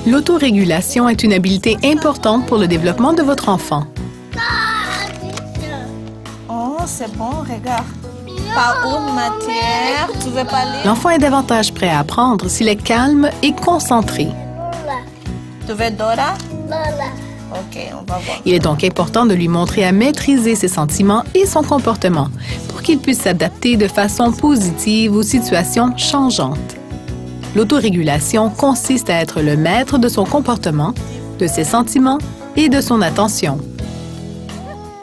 L'autorégulation est une habileté importante pour le développement de votre enfant. Oh, c'est bon, regarde. Par où matière, tu veux parler? L'enfant est davantage prêt à apprendre s'il est calme et concentré. Tu veux Dora? OK, on va voir. Il est donc important de lui montrer à maîtriser ses sentiments et son comportement pour qu'il puisse s'adapter de façon positive aux situations changeantes. L'autorégulation consiste à être le maître de son comportement, de ses sentiments et de son attention.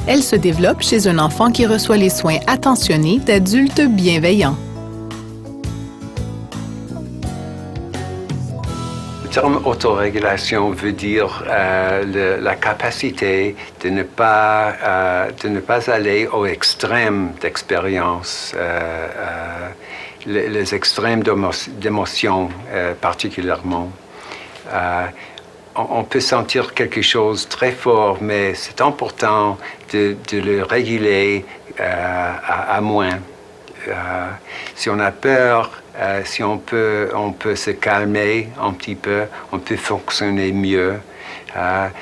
Elle se développe chez un enfant qui reçoit les soins attentionnés d'adultes bienveillants. Le terme autorégulation veut dire la capacité de ne pas aller aux extrêmes d'expérience, les extrêmes d'émotion particulièrement. On peut sentir quelque chose très fort, mais c'est important de le réguler à moins. Si on a peur, si on peut se calmer un petit peu, on peut fonctionner mieux.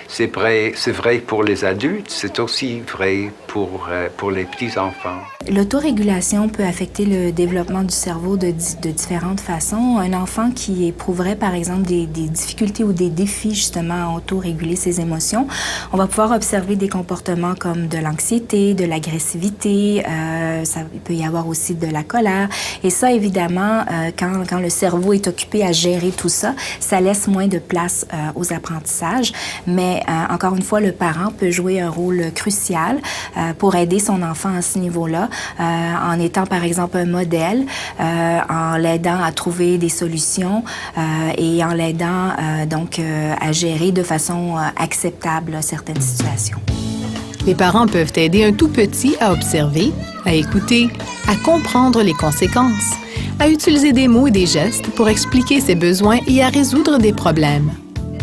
C'est vrai pour les adultes, c'est aussi vrai pour les petits-enfants. L'autorégulation peut affecter le développement du cerveau de différentes façons. Un enfant qui éprouverait, par exemple, des difficultés ou des défis, justement, à autoréguler ses émotions, on va pouvoir observer des comportements comme de l'anxiété, de l'agressivité, il peut y avoir aussi de la colère. Et ça, évidemment, quand le cerveau est occupé à gérer tout ça, ça laisse moins de place aux apprentissages. Mais, encore une fois, le parent peut jouer un rôle crucial pour aider son enfant à ce niveau-là, en étant par exemple un modèle, en l'aidant à trouver des solutions et en l'aidant à gérer de façon acceptable certaines situations. Les parents peuvent aider un tout petit à observer, à écouter, à comprendre les conséquences, à utiliser des mots et des gestes pour expliquer ses besoins et à résoudre des problèmes.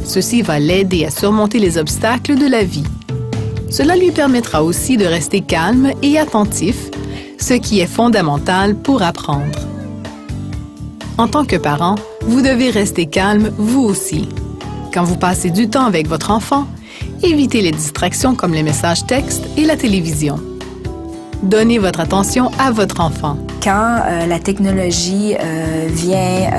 Ceci va l'aider à surmonter les obstacles de la vie. Cela lui permettra aussi de rester calme et attentif, ce qui est fondamental pour apprendre. En tant que parent, vous devez rester calme vous aussi. Quand vous passez du temps avec votre enfant, évitez les distractions comme les messages textes et la télévision. Donnez votre attention à votre enfant. Quand la technologie vient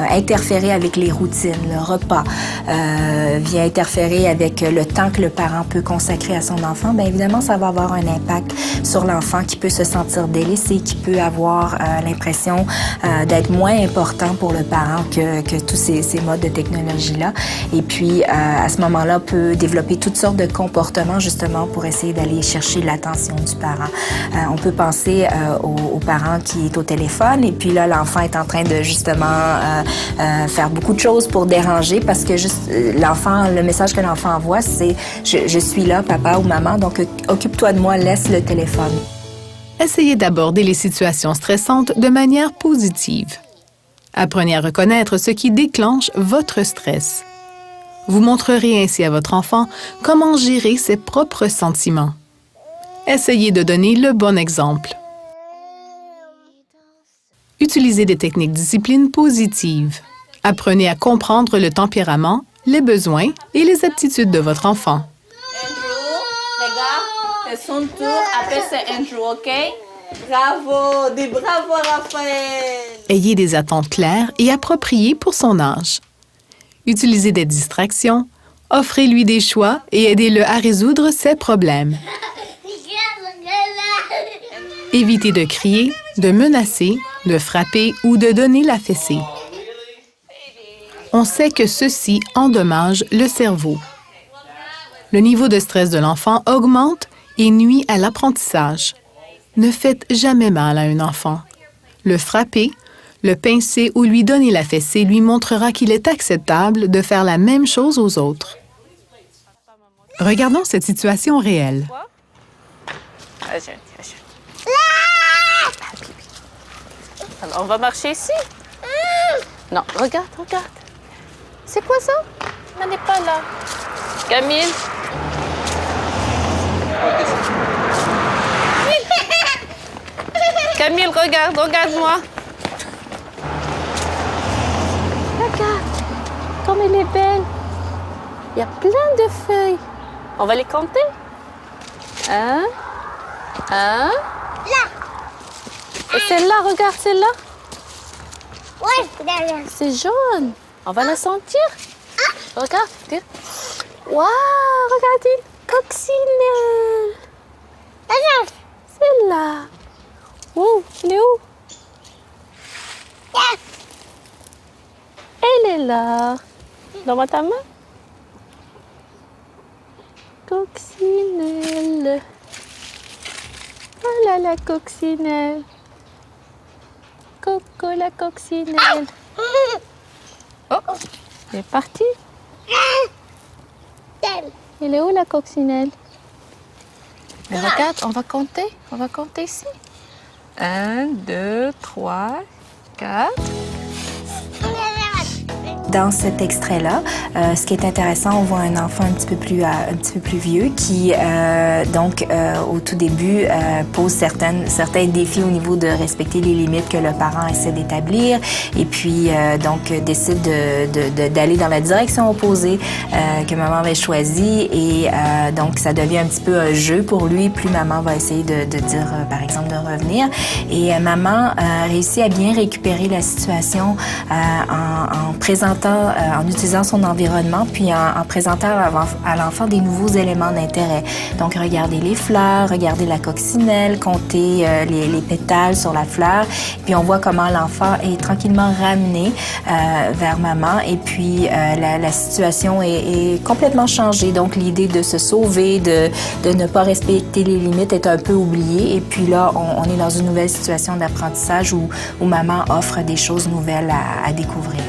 interférer avec les routines, le repas, vient interférer avec le temps que le parent peut consacrer à son enfant, bien évidemment, ça va avoir un impact sur l'enfant qui peut se sentir délaissé, qui peut avoir l'impression d'être moins important pour le parent que tous ces modes de technologie-là. Et puis, à ce moment-là, peut développer toutes sortes de comportements, justement, pour essayer d'aller chercher l'attention du parent. On peut penser au parent qui est au téléphone et puis là, l'enfant est en train de, justement, faire beaucoup de choses pour déranger parce que le message que l'enfant envoie, c'est « je suis là, papa ou maman, donc occupe-toi de moi, laisse le téléphone ». Essayez d'aborder les situations stressantes de manière positive. Apprenez à reconnaître ce qui déclenche votre stress. Vous montrerez ainsi à votre enfant comment gérer ses propres sentiments. Essayez de donner le bon exemple. Utilisez des techniques de discipline positives. Apprenez à comprendre le tempérament, les besoins et les aptitudes de votre enfant. Andrew, regarde, c'est son tour. Après, c'est Andrew, OK? Bravo, dis bravo, Raphaël. Ayez des attentes claires et appropriées pour son âge. Utilisez des distractions, offrez-lui des choix et aidez-le à résoudre ses problèmes. Évitez de crier, de menacer, de frapper ou de donner la fessée. On sait que ceci endommage le cerveau. Le niveau de stress de l'enfant augmente et nuit à l'apprentissage. Ne faites jamais mal à un enfant. Le frapper, le pincer ou lui donner la fessée lui montrera qu'il est acceptable de faire la même chose aux autres. Regardons cette situation réelle. Alors, on va marcher ici. Non, regarde. C'est quoi ça? Elle n'est pas là. Camille? Camille, regarde-moi. Regarde. elle est belle. Il y a plein de feuilles. On va les compter. 1. Là. Et celle-là, regarde celle-là. Oui, derrière. C'est jaune. On va la sentir. Regarde. Waouh, regarde une coccinelle. Regarde. Celle-là. Wow, elle est où? Elle est là. Donne-moi ta main. Coccinelle. Voilà la coccinelle. Coco la coccinelle. Oh, elle est partie. Elle est où la coccinelle? Mais regarde, on va compter. On va compter ici. 1, 2, 3, 4. Dans cet extrait-là, ce qui est intéressant, on voit un enfant un petit peu plus vieux qui, au tout début, pose certains défis au niveau de respecter les limites que le parent essaie d'établir et puis, décide d'aller dans la direction opposée que maman avait choisie et donc, ça devient un petit peu un jeu pour lui. Plus maman va essayer de dire, par exemple, de revenir. Et maman réussit à bien récupérer la situation en utilisant son environnement, puis en présentant à l'enfant des nouveaux éléments d'intérêt. Donc, regarder les fleurs, regarder la coccinelle, compter les pétales sur la fleur. Puis, on voit comment l'enfant est tranquillement ramené vers maman. Et puis, la situation est complètement changée. Donc, l'idée de se sauver, de ne pas respecter les limites est un peu oubliée. Et puis là, on est dans une nouvelle situation d'apprentissage où maman offre des choses nouvelles à découvrir.